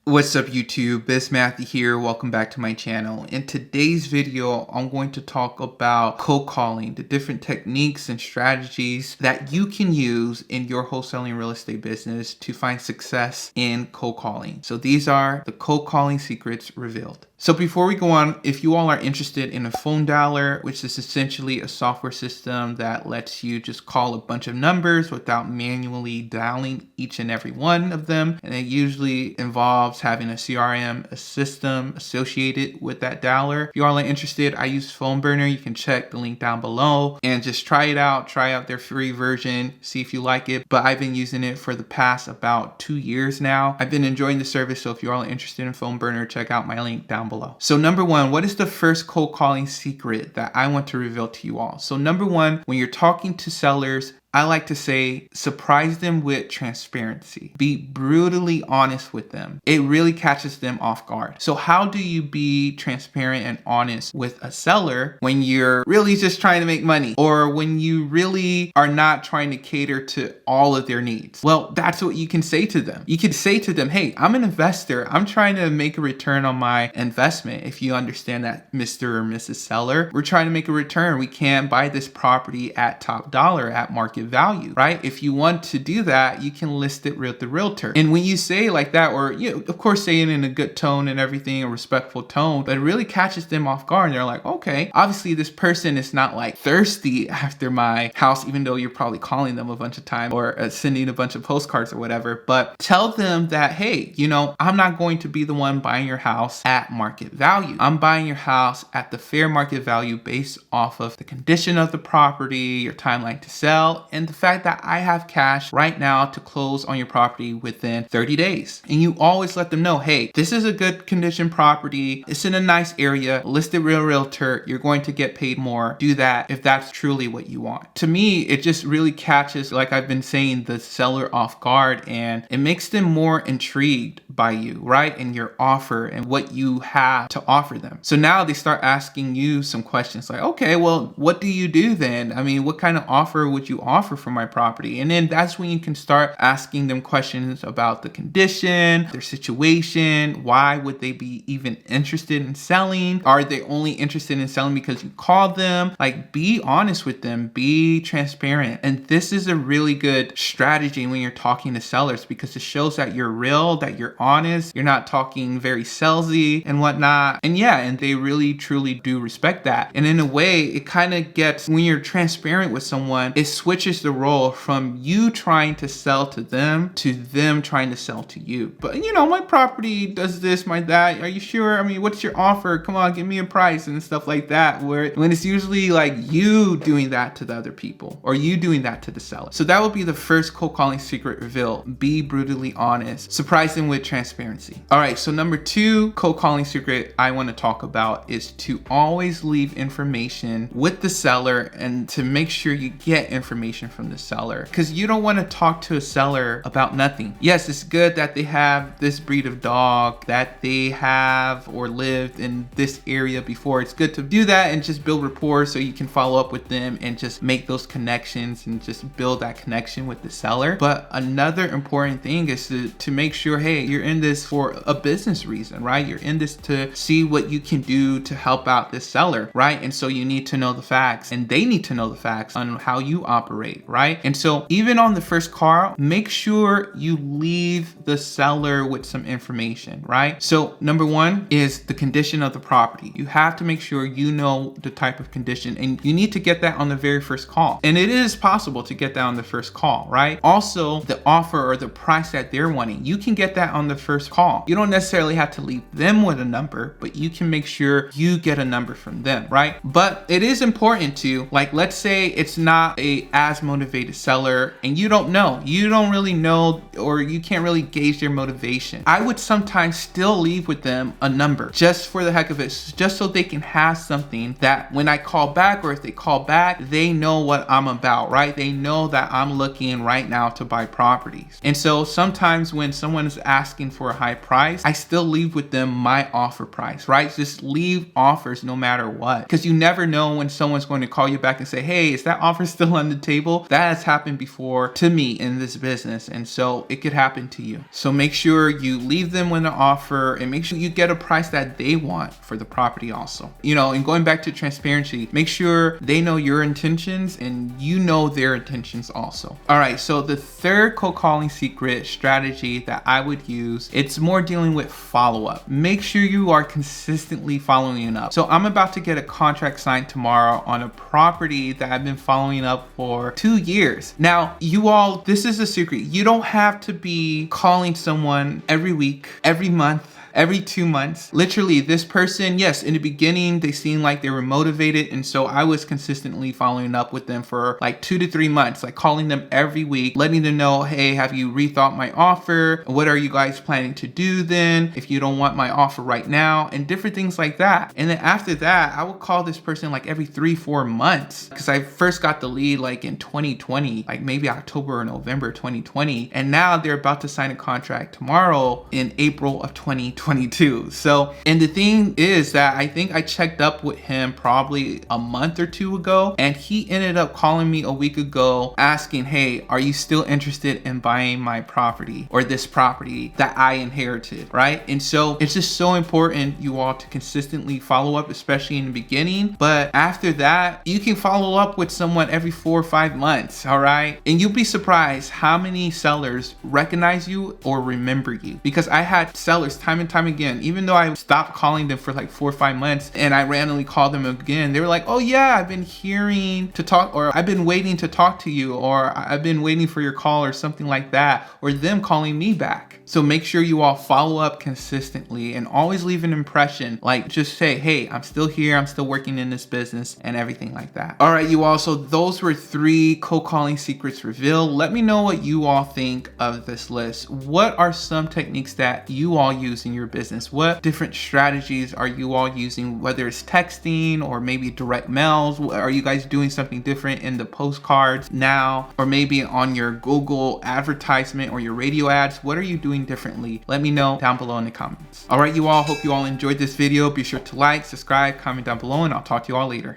What's up YouTube, it's Matthew here, welcome back to my channel. In today's video, I'm going to talk about cold calling, the different techniques and strategies that you can use in your wholesaling real estate business to find success in cold calling. So these are the cold calling secrets revealed. So before we go on, if you all are interested in a phone dialer, which is essentially a software system that lets you just call a bunch of numbers without manually dialing each and every one of them, and it usually involves having a CRM, a system associated with that dialer. If you all are interested, I use Phone Burner. You can check the link down below and just try it out. Try out their free version, see if you like it. But I've been using it for the past about 2 years now. I've been enjoying the service, so if you all are interested in Phone Burner, check out my link down below. So number one, what is the first cold calling secret that I want to reveal to you all? So number one, when you're talking to sellers, I like to say, surprise them with transparency. Be brutally honest with them. It really catches them off guard. So how do you be transparent and honest with a seller when you're really just trying to make money, or when you really are not trying to cater to all of their needs? Well, that's what you can say to them. You can say to them, hey, I'm an investor. I'm trying to make a return on my investment. If you understand that, Mr. or Mrs. Seller, we're trying to make a return. We can't buy this property at top dollar, at market value, right? If you want to do that, you can list it with the realtor. And when you say like that, or of course say it in a good tone and everything, a respectful tone, but it really catches them off guard. And they're like, okay, obviously this person is not like thirsty after my house, even though you're probably calling them a bunch of times or sending a bunch of postcards or whatever. But tell them that, hey, I'm not going to be the one buying your house at market value. I'm buying your house at the fair market value based off of the condition of the property, your timeline to sell, and the fact that I have cash right now to close on your property within 30 days. And you always let them know, hey, this is a good condition property. It's in a nice area, listed real realtor. You're going to get paid more. Do that if that's truly what you want. To me, it just really catches, like I've been saying, the seller off guard, and it makes them more intrigued by you, right? And your offer and what you have to offer them. So now they start asking you some questions like, okay, well, what do you do then? I mean, what kind of offer would you offer for my property? And then that's when you can start asking them questions about the condition, their situation. Why would they be even interested in selling? Are they only interested in selling because you called them? Like, be honest with them, be transparent. And this is a really good strategy when you're talking to sellers, because it shows that you're real, that you're honest, you're not talking very salesy and whatnot. And yeah, and they really truly do respect that. And in a way, it kind of gets, when you're transparent with someone, it switches the role from you trying to sell to them trying to sell to you. But my property does this, my that. Are you sure? I mean, what's your offer? Come on, give me a price and stuff like that. When it's usually like you doing that to the other people, or you doing that to the seller. So that would be the first cold calling secret reveal. Be brutally honest. Surprise them with transparency. All right, so number two cold calling secret I want to talk about is to always leave information with the seller, and to make sure you get information from the seller, because you don't want to talk to a seller about nothing. Yes, it's good that they have this breed of dog, that they have or lived in this area before. It's good to do that and just build rapport so you can follow up with them and just make those connections and just build that connection with the seller. But another important thing is to make sure, hey, you're in this for a business reason, right? You're in this to see what you can do to help out this seller, right? And so you need to know the facts, and they need to know the facts on how you operate, right? And so even on the first call, make sure you leave the seller with some information, right? So number one is the condition of the property. You have to make sure you know the type of condition, and you need to get that on the very first call. And it is possible to get that on the first call, right? Also, the offer or the price that they're wanting, you can get that on the first call. You don't necessarily have to leave them with a number, but you can make sure you get a number from them, right? But it is important to, like, let's say it's not a as motivated seller and you don't really know, or you can't really gauge their motivation. I would sometimes still leave with them a number just for the heck of it, just so they can have something that when I call back, or if they call back, they know what I'm about, right? They know that I'm looking right now to buy properties. And so sometimes when someone is asking asking for a high price, I still leave with them my offer price, right? Just leave offers no matter what, because you never know when someone's going to call you back and say, hey, is that offer still on the table? That has happened before to me in this business, and so it could happen to you. So make sure you leave them with an offer and make sure you get a price that they want for the property also. And going back to transparency, make sure they know your intentions and you know their intentions also. All right, so the third cold calling secret strategy that I would use, it's more dealing with follow-up. Make sure you are consistently following up. So I'm about to get a contract signed tomorrow on a property that I've been following up for 2 years. Now, you all, this is a secret. You don't have to be calling someone every week, every month, every 2 months. Literally, this person, yes, in the beginning, they seemed like they were motivated. And so I was consistently following up with them for like 2 to 3 months, like calling them every week, letting them know, hey, have you rethought my offer? What are you guys planning to do then if you don't want my offer right now? And different things like that. And then after that, I would call this person like every 3-4 months, because I first got the lead like in 2020, like maybe October or November 2020. And now they're about to sign a contract tomorrow in April of 2022. So, and the thing is that I think I checked up with him probably a month or 2 ago, and he ended up calling me a week ago asking, hey, are you still interested in buying my property or this property that I inherited, right? And so it's just so important, you all, to consistently follow up, especially in the beginning. But after that, you can follow up with someone every 4 or 5 months, all right? And you'll be surprised how many sellers recognize you or remember you, because I had sellers time and time again, even though I stopped calling them for like 4 or 5 months and I randomly called them again, they were like, oh yeah, I've been hearing to talk, or I've been waiting to talk to you, or I've been waiting for your call, or something like that, or them calling me back. So make sure you all follow up consistently and always leave an impression, like just say, hey, I'm still here, I'm still working in this business, and everything like that. All right, you all, so those were 3 cold calling secrets revealed. Let me know what you all think of this list. What are some techniques that you all use in your business? What different strategies are you all using, whether it's texting or maybe direct mails? Are you guys doing something different in the postcards now, or maybe on your Google advertisement or your radio ads? What are you doing differently? Let me know down below in the comments. All right, you all, hope you all enjoyed this video. Be sure to like, subscribe, comment down below, and I'll talk to you all later.